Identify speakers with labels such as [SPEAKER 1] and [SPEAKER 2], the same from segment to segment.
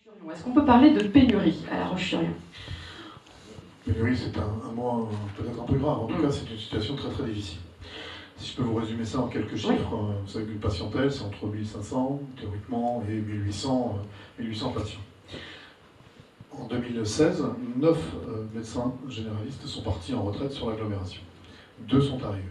[SPEAKER 1] Est-ce qu'on peut parler de pénurie à La Roche-sur-Yon?
[SPEAKER 2] Pénurie, c'est un mot peut-être un peu grave. En tout cas, c'est une situation très très difficile. Si je peux vous résumer ça en quelques chiffres, vous savez qu'une patientèle, c'est entre 1500 théoriquement et 1800 patients. En 2016, 9 médecins généralistes sont partis en retraite sur l'agglomération. 2 sont arrivés.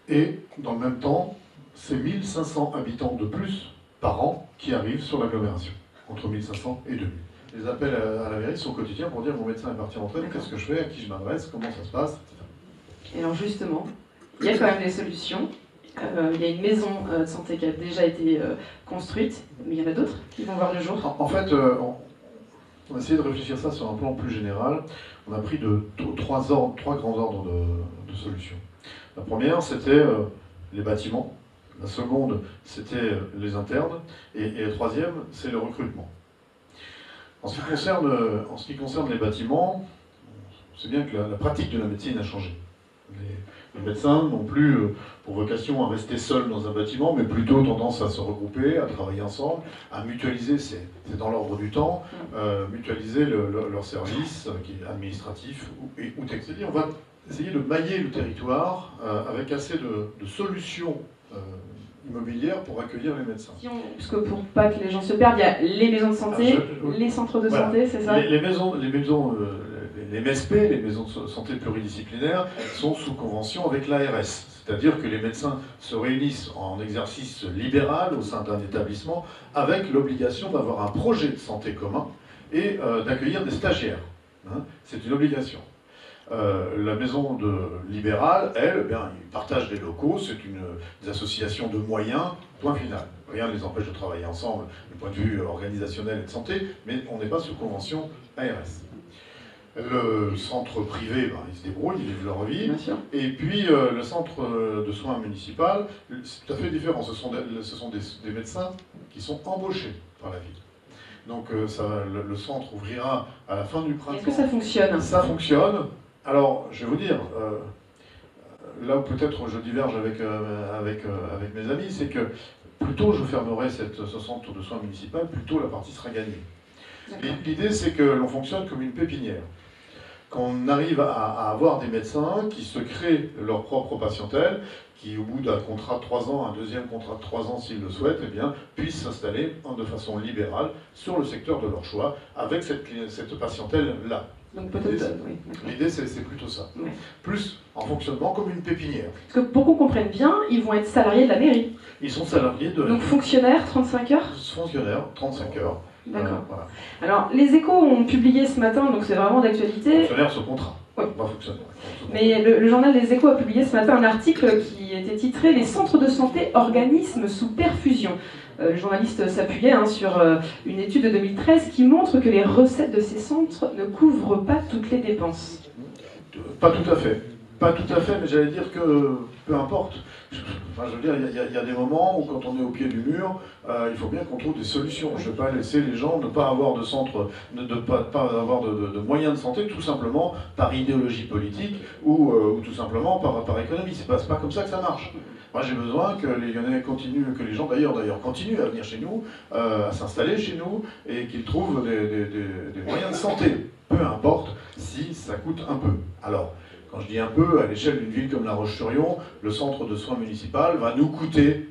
[SPEAKER 2] Et dans le même temps, c'est 1500 habitants de plus par an qui arrivent sur l'agglomération, entre 1500 et 2000. Les appels à la mairie sont quotidiens pour dire mon médecin est parti en retraite, qu'est-ce que je fais, à qui je m'adresse, comment ça se passe, etc.
[SPEAKER 1] Et alors justement, il y a quand même des solutions. Il y a une maison de santé qui a déjà été construite, mais il y en a d'autres qui vont voir le jour.
[SPEAKER 2] En fait, on a essayé de réfléchir ça sur un plan plus général. On a pris trois grands ordres de solutions. La première, c'était les bâtiments. La seconde, c'était les internes. Et la troisième, c'est le recrutement. En ce qui concerne les bâtiments, c'est bien que la pratique de la médecine a changé. Les médecins n'ont plus pour vocation à rester seuls dans un bâtiment, mais plutôt tendance à se regrouper, à travailler ensemble, à mutualiser, c'est dans l'ordre du temps, mutualiser leurs services administratifs ou techniques. On va essayer de mailler le territoire avec assez de solutions immobilières pour accueillir les médecins.
[SPEAKER 1] Parce que pour pas que les gens se perdent, il y a les maisons de santé, les centres de santé, c'est ça?
[SPEAKER 2] Les MSP, les maisons de santé pluridisciplinaires, sont sous convention avec l'ARS. C'est-à-dire que les médecins se réunissent en exercice libéral au sein d'un établissement avec l'obligation d'avoir un projet de santé commun et d'accueillir des stagiaires. C'est une obligation. La maison libérale, elle, ils partagent des locaux, c'est des associations de moyens, point final. Rien ne les empêche de travailler ensemble du point de vue organisationnel et de santé, mais on n'est pas sous convention ARS. Le centre privé, ils se débrouillent, ils vivent leur vie. Et puis le centre de soins municipal, c'est tout à fait différent. Ce sont des médecins qui sont embauchés par la ville. Donc le centre ouvrira à la fin du printemps.
[SPEAKER 1] Est-ce que ça fonctionne?
[SPEAKER 2] Ça fonctionne. Alors, je vais vous dire, là où peut-être je diverge avec mes amis, c'est que plutôt je fermerai ce centre de soins municipal, plutôt la partie sera gagnée. L'idée, c'est que l'on fonctionne comme une pépinière. Qu'on arrive à avoir des médecins qui se créent leur propre patientèle, qui au bout d'un contrat de 3 ans, un deuxième contrat de 3 ans s'ils le souhaitent, puissent s'installer de façon libérale sur le secteur de leur choix, avec cette patientèle-là. L'idée, c'est plutôt ça. Oui. Plus en fonctionnement comme une pépinière.
[SPEAKER 1] Parce que pour qu'on comprenne bien, ils vont être salariés de la mairie.
[SPEAKER 2] Ils sont salariés de...
[SPEAKER 1] Donc fonctionnaires, 35 heures?
[SPEAKER 2] Fonctionnaires, 35 heures.
[SPEAKER 1] D'accord. Voilà. Alors, les Échos ont publié ce matin, donc c'est vraiment d'actualité.
[SPEAKER 2] Fonctionnaire sous contrat.
[SPEAKER 1] Oui.
[SPEAKER 2] Pas fonctionnaire.
[SPEAKER 1] Mais le journal Les Échos a publié ce matin un article qui était titré « Les centres de santé, organismes sous perfusion ». Le journaliste s'appuyait sur une étude de 2013 qui montre que les recettes de ces centres ne couvrent pas toutes les dépenses.
[SPEAKER 2] Pas tout à fait. Pas tout à fait, mais j'allais dire que peu importe. Enfin, je veux dire, il y a des moments où quand on est au pied du mur, il faut bien qu'on trouve des solutions. Je ne vais pas laisser les gens ne pas avoir de centre, ne pas avoir de moyens de santé, tout simplement par idéologie politique ou tout simplement par économie. C'est pas comme ça que ça marche. Moi, j'ai besoin que les Lyonnais continuent, que les gens d'ailleurs continuent à venir chez nous, à s'installer chez nous, et qu'ils trouvent des moyens de santé. Peu importe si ça coûte un peu. Alors, quand je dis un peu, à l'échelle d'une ville comme La Roche-sur-Yon, le centre de soins municipal va nous coûter,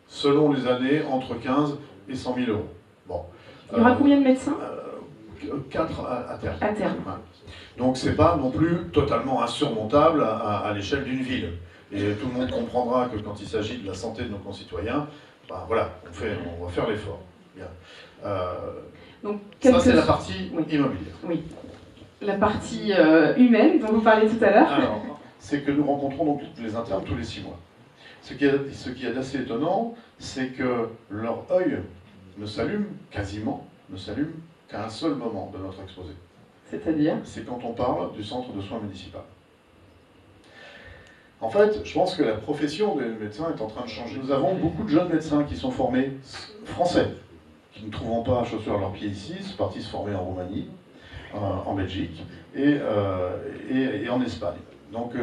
[SPEAKER 2] selon les années, entre 15 et 100 000 euros. Bon.
[SPEAKER 1] Il y aura combien de médecins?
[SPEAKER 2] 4 à terme.
[SPEAKER 1] À terme.
[SPEAKER 2] Ouais. Donc c'est pas non plus totalement insurmontable à l'échelle d'une ville. Et tout le monde comprendra que quand il s'agit de la santé de nos concitoyens, voilà, on va faire l'effort. Bien.
[SPEAKER 1] Donc,
[SPEAKER 2] ça, c'est la partie immobilière.
[SPEAKER 1] Oui. La partie humaine dont vous parlez tout à l'heure.
[SPEAKER 2] Alors, c'est que nous rencontrons donc les internes tous les 6 mois. Ce qui est assez étonnant, c'est que leur œil ne s'allume qu'à un seul moment de notre exposé.
[SPEAKER 1] C'est-à-dire?
[SPEAKER 2] C'est quand on parle du centre de soins municipal. En fait, je pense que la profession des médecins est en train de changer. Nous avons beaucoup de jeunes médecins qui sont formés français, qui ne trouvant pas chaussures à leurs pieds ici, sont partis se former en Roumanie, en Belgique et en Espagne. Donc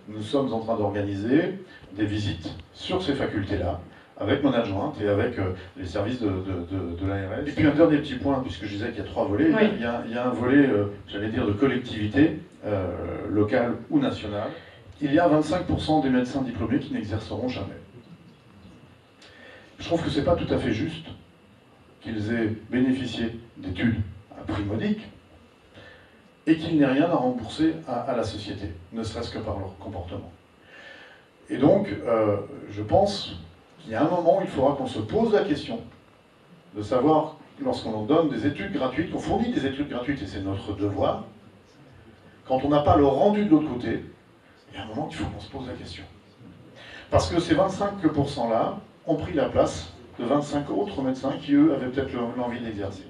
[SPEAKER 2] nous sommes en train d'organiser des visites sur ces facultés-là, avec mon adjointe et avec les services de l'ARS. Et puis un dernier petit point, puisque je disais qu'il y a 3 volets,
[SPEAKER 1] oui.
[SPEAKER 2] il y a un volet, j'allais dire, de collectivité, locale ou nationale. Il y a 25% des médecins diplômés qui n'exerceront jamais. Je trouve que ce n'est pas tout à fait juste qu'ils aient bénéficié d'études à prix modique et qu'il n'ait rien à rembourser à la société, ne serait-ce que par leur comportement. Et donc, je pense qu'il y a un moment où il faudra qu'on se pose la question de savoir, lorsqu'on donne des études gratuites, qu'on fournit des études gratuites, et c'est notre devoir, quand on n'a pas le rendu de l'autre côté, il y a un moment qu'il faut qu'on se pose la question. Parce que ces 25%-là ont pris la place de 25 autres médecins qui, eux, avaient peut-être l'envie d'exercer.